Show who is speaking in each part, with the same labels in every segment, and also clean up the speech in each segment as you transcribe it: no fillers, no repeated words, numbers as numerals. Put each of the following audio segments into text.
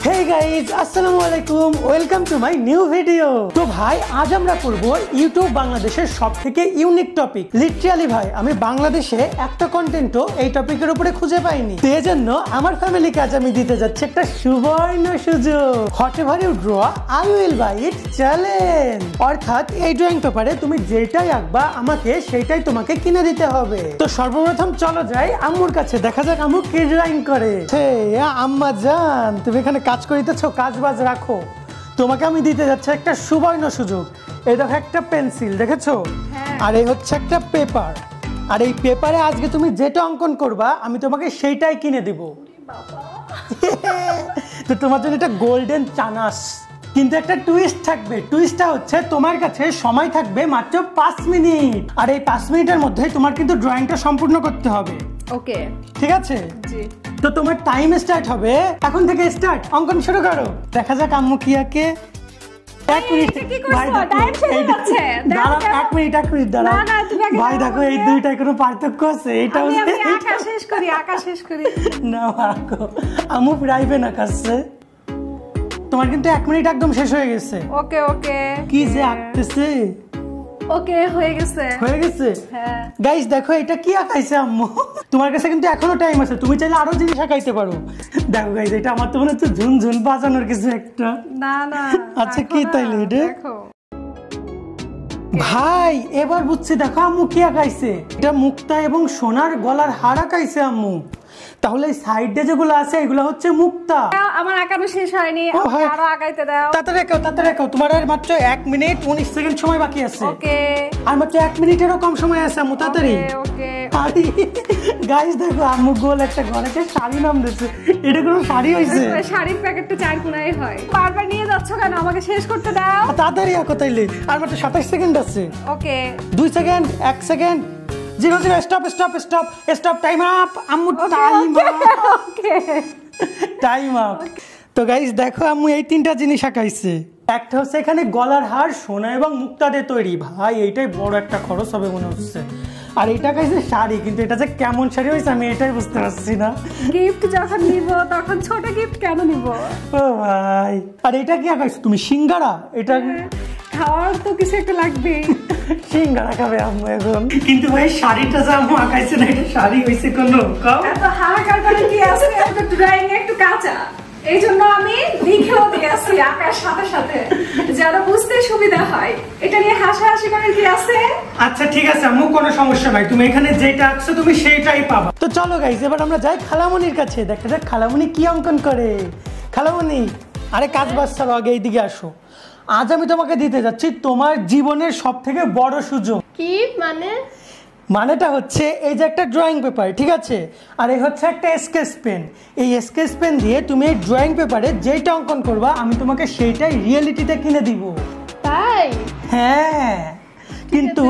Speaker 1: Hey guys, আসসালামু আলাইকুম, welcome to my new video. তো ভাই আজ আমরা করব ইউটিউব বাংলাদেশের সবথেকে ইউনিক টপিক। লিটারালি ভাই আমি বাংলাদেশে একটা কন্টেন্টও এই টপিকের উপরে খুঁজে পাইনি। তো এজন্য আমার ফ্যামিলিকে আজ আমি দিতে যাচ্ছি একটা সুবর্ণ সুযোগ। Whatever you draw I will buy it challenge. অর্থাৎ এই ড্রয়িং পেপারে তুমি যেটাই আঁকবা আমাকে সেটাই তোমাকে কিনে দিতে হবে। তো সর্বপ্রথম চলো যাই আম্মুর কাছে, দেখা যাক আম্মু কি ড্রয়িং করে। আম্মা জান, তুমি এখানে কাজ করিতেছো, কাজ বাজ রাখো। তোমাকে আমি দিতে যাচ্ছি একটা সুবর্ণ সুযোগ। এই দেখো একটা পেন্সিল, দেখেছো? আর এই হচ্ছে একটা পেপার। আর এই পেপারে আজকে তুমি যেটা অঙ্কন করবা আমি তোমাকে সেইটাই কিনে দিব। তো তোমার জন্য এটা গোল্ডেন চানাস। কিন্তু একটা টুইস্ট থাকবে। টুইস্টটা হচ্ছে তোমার কাছে সময় থাকবে মাত্র 5 মিনিট। আর এই 5 মিনিটের মধ্যে তোমার কিন্তু ড্রয়িংটা সম্পূর্ণ করতে হবে।
Speaker 2: ওকে,
Speaker 1: ঠিক আছে?
Speaker 2: জি।
Speaker 1: তো তোমার টাইম স্টার্ট হবে এখন থেকে। স্টার্ট, অঙ্কন শুরু করো। দেখা যাক আম্মু কি আঁকে। 1 মিনিট ভাই,
Speaker 2: টাইম শেষ হচ্ছে।
Speaker 1: দাঁড়াও 1 মিনিট দাঁড়াও।
Speaker 2: না না, তুমি আগে
Speaker 1: ভাই দেখো এই দুইটার কোনো পার্থক্য আছে? এইটা
Speaker 2: আমি আঁকা শেষ করি।
Speaker 1: না আঁকো, আম্মু প্রাইভেট আঁকাচ্ছে। তোমার কিন্তু 1 মিনিট একদম শেষ হয়ে গেছে।
Speaker 2: ওকে ওকে,
Speaker 1: কি যে আঁকতেছে।
Speaker 2: ওকে হয়ে গেছে। হ্যাঁ
Speaker 1: গাইস দেখো এটা কি আঁকাইছে আম্মু। তোমার কাছে কিন্তু এখনো টাইম আছে, তুমি চাইলে আরো জিনিস আঁকাইতে পারো। দেখো গাইস এটা আমার তো মনে হচ্ছে ঝুনঝুন বাজানোর কিছু একটা।
Speaker 2: না না,
Speaker 1: আচ্ছা কি তাইলে এটা?
Speaker 2: দেখো
Speaker 1: ভাই এবার বুঝছি, দেখো আম্মু কি আঁকাইছে। এটা মুক্তা এবং সোনার গলার হার আঁকাইছে আম্মু। তাহলে সাইডে যেগুলো আছে এগুলো হচ্ছে মুক্তা।
Speaker 2: আমার আঁকানো শেষ হয়নি, আরো আগাইতে দাও।
Speaker 1: তাড়াতাড়ি আঁকাও। তোমার আর মাত্র 1 মিনিট 19 সেকেন্ড সময় বাকি আছে।
Speaker 2: ওকে,
Speaker 1: আর মাত্র 1 মিনিটেরও কম সময় আছে আম্মু, তাড়াতাড়ি।
Speaker 2: ওকে
Speaker 1: গাইস দেখো আম্মু গোল একটা ঘরেতে শাড়ি নাম দিয়েছে। এটা কোনো শাড়ি হইছে?
Speaker 2: শাড়ির প্যাকেটটা 4 কোণায় হয়। বারবার নিয়ে যাচ্ছ কেন? আমাকে শেষ করতে দাও।
Speaker 1: তাড়াতাড়ি আঁকো তাইলে। আর মাত্র 27 সেকেন্ড আছে।
Speaker 2: ওকে,
Speaker 1: 2 second, 1 second, 0 0 stop time up আম্মু, টাইম আপ। তো গাইস দেখো আম্মু এই 3টা জিনিস আঁকাইছে। একটা হচ্ছে এখানে গলার হার সোনা এবং মুক্তা দিয়ে তৈরি। ভাই এইটাই বড় একটা খরচ হবে মনে হচ্ছে। আর এটা আঁকাইছে শাড়ি, কিন্তু এটা যে কেমন শাড়ি হয়েছে আমি এটাই বুঝতে পারছি না।
Speaker 2: গিফট যখন নিব তখন ছোট গিফট কেন নিব?
Speaker 1: ও ভাই, আর এটা কি আঁকাইছো তুমি? সিঙ্গারা? এটা
Speaker 2: খাওয়ার তো কিছু একটা লাগবে।
Speaker 1: সিঙ্গারা খাবে আম্মু এখন। কিন্তু ভাই শাড়িটা যে আম্মু আঁকাইছে না, এটা শাড়ি হইছে কোনো?
Speaker 2: এত হাহাকার করে কি আছে? একটা ড্রয়িং একটু কাঁচা, এই জন্য আমি লিখেও দিয়েছি আঁকার সাথে সাথে, যেন বুঝতে সুবিধা হয়। এটা নিয়ে হাসাহাসি করার কি আছে?
Speaker 1: আচ্ছা ঠিক আছে আম্মু, কোনো সমস্যা নাই। তুমি এখানে যেটা আঁকছো তুমি সেইটাই পাবা। তো চলো গাইস এবার আমরা যাই খালামণির কাছে, দেখা যাক খালামণি কি অঙ্কন করে। খালামণি, আরে কাজ বাজ ছাড়ো, আগে এইদিকে আসো। আজ আমি তোমাকে দিতে যাচ্ছি তোমার জীবনের সবথেকে বড় সুযোগ।
Speaker 2: কি মানে?
Speaker 1: মানেটা হচ্ছে এই যে একটা ড্রয়িং পেপার, ঠিক আছে? আর এই হচ্ছে একটা স্কেচ পেন। এই স্কেচ পেন দিয়ে তুমি এই ড্রয়িং পেপারে যেটা অঙ্কন করবা আমি তোমাকে সেইটাই রিয়েলিটিতে কিনে দিব।
Speaker 2: তাই?
Speaker 1: হ্যাঁ, কিন্তু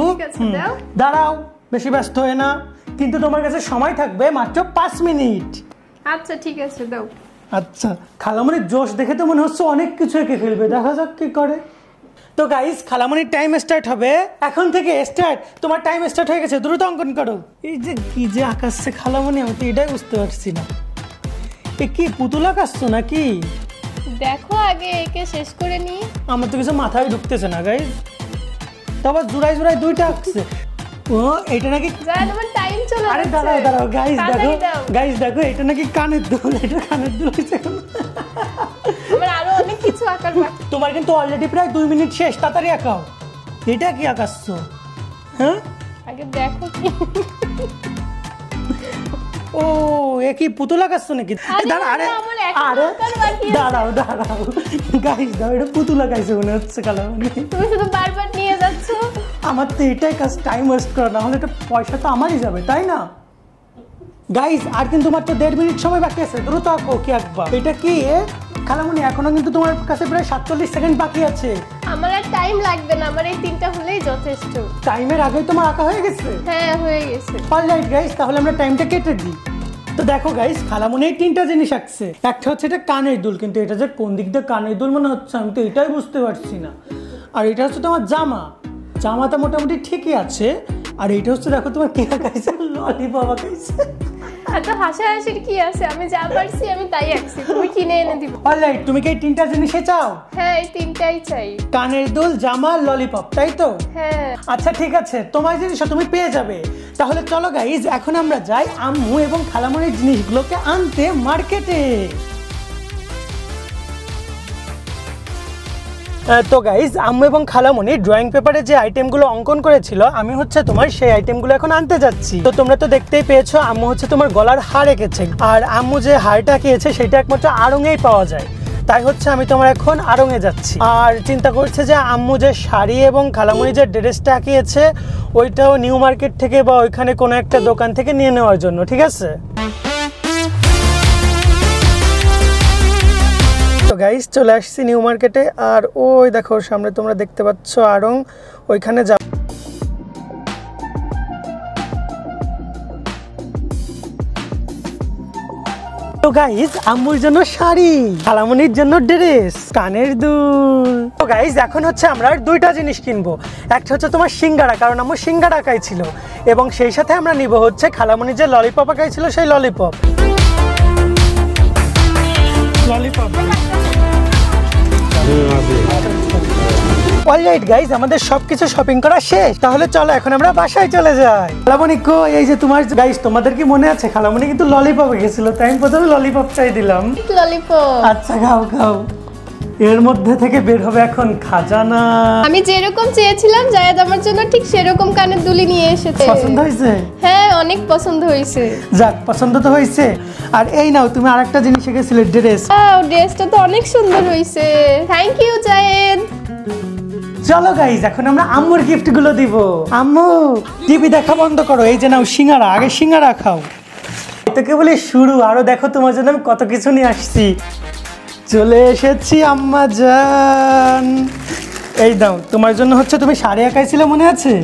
Speaker 1: দাঁড়াও, বেশি ব্যস্ত হয়ে না। কিন্তু তোমার কাছে সময় থাকবে মাত্র 5 মিনিট।
Speaker 2: আচ্ছা ঠিক আছে, দাও।
Speaker 1: আচ্ছা, খালামণির জোশ দেখে তো মনে হচ্ছে অনেক কিছু এঁকে ফেলবে, দেখা যাক কি করে। তো গাইস খালামণির টাইম স্টার্ট হবে এখন থেকে। স্টার্ট, তোমার টাইম স্টার্ট হয়ে গেছে, দ্রুত অঙ্কন করো। এই যে কি যে আঁকাচ্ছে খালামণি, আমি তো এটাই বুঝতে পারছি না। এ কি পুতুল আঁকাচ্ছ নাকি?
Speaker 2: দেখো আগে একে শেষ করে নি।
Speaker 1: আমার তো কিছু মাথায় ঢুকতেছে না গাইস। তো আবার জোড়ায় 2টা আঁকছে। ও এটা নাকি
Speaker 2: টাইম চলে।
Speaker 1: আরে দাঁড়াও গাইস দেখো এটা নাকি কানের দুল। এটা কানের দুল হইছে।
Speaker 2: আমার আরো অনেক কিছু আঁকার বাকি।
Speaker 1: তোমার কিন্তু অলরেডি প্রায় 2 মিনিট শেষ, তাড়াতাড়ি আঁকাও। এটা কি আঁকাচ্ছ? হ্যাঁ
Speaker 2: আগে দেখো কি।
Speaker 1: ও এ কি পুতুল আঁকাচ্ছ নাকি? দাঁড়াও গাইস দাও, এটা পুতুল আঁকাইছে মনে হচ্ছে খালামণি।
Speaker 2: তুমি শুধু বারবার নিয়ে যাচ্ছ।
Speaker 1: আমার তো এটাই কাজ, টাইম ওয়েস্ট করা, না হলে এটা পয়সা তো আমারই যাবে, তাই না? গাইস আর কিন্তু মাত্র 1.5 মিনিট সময় বাকি আছে, দ্রুত আঁকো কি আঁকবা। এটা কি খালামণি? এখনো কিন্তু তোমার কাছে প্রায় 47 সেকেন্ড বাকি আছে।
Speaker 2: আমার আর টাইম লাগবে না, আমার এই 3টা হলেই যথেষ্ট।
Speaker 1: টাইমের আগেই তোমার আঁকা হয়ে গেছে?
Speaker 2: হ্যাঁ হয়ে গেছে।
Speaker 1: অলরাইট গাইস, তাহলে আমরা টাইমটা কেটে দিই। তো দেখো গাইস খালামণি এই 3টা জিনিস আঁকছে। একটা হচ্ছে এটা কানের দুল, কিন্তু এটা যে কোন দিক দিয়ে কানের দুল মনে হচ্ছে আমি তো এটাই বুঝতে পারছি না। আর এটা হচ্ছে তোমার জামাটা মোটামুটি ঠিকই আছে। আর এইটা হচ্ছে দেখো তোমার কে আঁকাইছে, ললিপপ আঁকাইছে।
Speaker 3: এত হাসাহাসির কি আছে, আমি যা পারছি আমি তাই আঁকছি, তুমি কিনে এনে দিবে।
Speaker 1: অলরাইট, তুমি কি এই তিনটা জিনিসই চাও?
Speaker 3: হ্যাঁ, এই তিনটাই চাই।
Speaker 1: কানের দুল, জামা, ললিপপ, তাই তো?
Speaker 3: হ্যাঁ।
Speaker 1: আচ্ছা ঠিক আছে, তোমার জিনিসও তুমি পেয়ে যাবে। তাহলে চলো গাইজ, এখন আমরা যাই আম্মু এবং খালামণির জিনিসগুলোকে আনতে মার্কেটে। তো গাইজ, আম্মু এবং খালামণি ড্রয়িং পেপারে যে আইটেমগুলো অঙ্কন করেছিল, আমি হচ্ছে তোমার সেই আইটেমগুলো এখন আনতে যাচ্ছি। তো তোমরা তো দেখতেই পেয়েছো, আম্মু হচ্ছে তোমার গলার হার এঁকেছে, আর আম্মু যে হারটা এঁকেছে সেটা একমাত্র আড়ংয়েই পাওয়া যায়। তাই হচ্ছে আমি তোমার এখন আড়ংয়ে যাচ্ছি, আর চিন্তা করছে যে আম্মু যে শাড়ি এবং খালামণি যে ড্রেসটা আঁকিয়েছে ওইটাও নিউ মার্কেট থেকে বা ওইখানে কোনো একটা দোকান থেকে নিয়ে নেওয়ার জন্য, ঠিক আছে? তো গাইস, চলে আসছি নিউ মার্কেটে, আর ওই দেখো সামনে তোমরা দেখতে পাচ্ছ আড়ং, ওইখানে যাব। তো গাইস, আম্মুর জন্য শাড়ি, খালামণির জন্য ড্রেস, কানের দুল। তো গাইস, এখন হচ্ছে আমরা দুইটা জিনিস কিনবো। একটা হচ্ছে তোমার সিঙ্গারা, কারণ আম্মু সিঙ্গারা আঁকাই ছিল, এবং সেই সাথে আমরা নিব হচ্ছে খালামণির যে ললিপপ আঁকাই ছিল সেই ললিপপ। অলরাইট গাইস, আমাদের সবকিছু শপিং করা শেষ। তাহলে চলো এখন আমরা বাসায় চলে যাই। খালামণি কো, এই যে তোমার গাইস, তোমাদের কি মনে আছে খালামণি কিন্তু ললিপপ গেছিল, তাই আমি প্রথমে ললিপপটাই দিলাম।
Speaker 3: ললিপপ।
Speaker 1: আচ্ছা খাও খাও, এর মধ্যে থেকে বের হবে এখন খাজানা।
Speaker 3: আমি যেরকম চেয়েছিলাম জায়েদ আমার জন্য ঠিক সেরকম কানের দুলি নিয়ে এসেছে।
Speaker 1: পছন্দ হয়েছে?
Speaker 3: হ্যাঁ, অনেক পছন্দ হয়েছে।
Speaker 1: যাক, পছন্দ তো হয়েছে। আর এই নাও, তুমি আরেকটা জিনিস শিখেছিলে, ড্রেস।
Speaker 3: ড্রেসটা তো অনেক সুন্দর হয়েছে, থ্যাংক ইউ জায়েদ।
Speaker 1: চলো গাইজ, এখন আমরা আম্মুর গিফট গুলো দিব। আম্মু, টিভি দেখা বন্ধ করো, এই যে নাও সিঙ্গারা, আগে সিঙ্গারা খাও। এটা কেবল শুরু, আরো দেখো তোমার জন্য আমি কত কিছু নিয়ে আসছি। চলে এসেছি আম্মা জান। এই দাও, তোমার জন্য হচ্ছে তুমি শাড়ি আঁকাইছিলে, মনে আছে?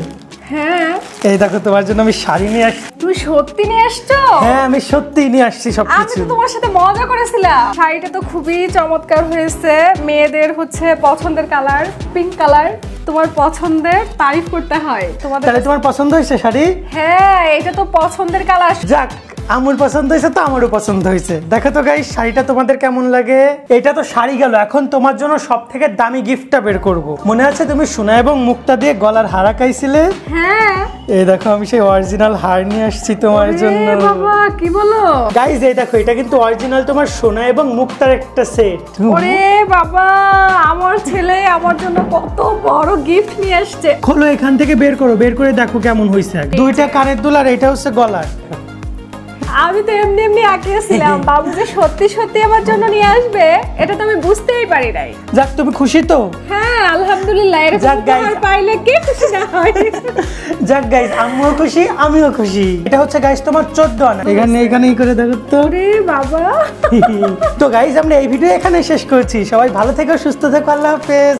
Speaker 2: হ্যাঁ।
Speaker 1: এই দেখো তোমার জন্য আমি শাড়ি নিয়ে আসছি।
Speaker 2: তুমি সত্যি নিয়ে আসছো?
Speaker 1: হ্যাঁ, আমি সত্যি নিয়ে আসছি
Speaker 2: আমি
Speaker 1: সবকিছু।
Speaker 2: তো তোমার সাথে মজা করেছিলাম। শাড়িটা তো খুবই চমৎকার হয়েছে, মেয়েদের হচ্ছে পছন্দের কালার, পিঙ্ক কালার। তোমার পছন্দের তারিফ করতে হয় তোমাদের।
Speaker 1: তাহলে তোমার পছন্দ হয়েছে শাড়ি?
Speaker 2: হ্যাঁ, এটা তো পছন্দের কালার।
Speaker 1: যাক, আমার পছন্দ হয়েছে তো আমারও পছন্দ হয়েছে। দেখো তো গাইস, শাড়িটা তোমাদের কেমন লাগে? এটা তো শাড়ি গেল, এখন তোমার জন্য সব থেকে দামি গিফটটা বের করব। মনে আছে তুমি সোনা এবং মুক্তা দিয়ে গলার হার আঁকাইছিলে?
Speaker 2: হ্যাঁ।
Speaker 1: এই দেখো, আমি সেই অরিজিনাল হার নিয়ে আসছি তোমার জন্য।
Speaker 2: বাবা, কি বলো?
Speaker 1: গাইস, এই দেখো, এটা কিন্তু অরিজিনাল তোমার সোনা এবং মুক্তার একটা সেট।
Speaker 2: ওরে বাবা, আমার ছেলে আমার জন্য কত বড় গিফট নিয়ে আসছে।
Speaker 1: খোলো, এখান থেকে বের করো, বের করে দেখো কেমন হয়েছে। দুইটা কানের দুল আর এটা হচ্ছে গলার।
Speaker 2: আমি তো এমনি এমনি আঁকিয়েছিলাম, বাবু যে সত্যি সত্যি আমার জন্য নিয়ে আসবে এটা তো আমি বুঝতেই পারি নাই।
Speaker 1: যাক, তুমি খুশি তো?
Speaker 2: হ্যাঁ, আলহামদুলিল্লাহ। এরকম
Speaker 1: যাক guys,
Speaker 2: উপহার পাইলে কে খুশি না হয়?
Speaker 1: যাক গাইস, আম্মুও খুশি, আমিও খুশি। এটা হচ্ছে গাইস তোমার 14 আনা। এখানেই করে দেখো তো।
Speaker 2: ওরে বাবা।
Speaker 1: তো গাইস, আমরা এই ভিডিও এখানে শেষ করছি। সবাই ভালো থেকো, সুস্থ থেকো, আল্লাহ হাফেজ।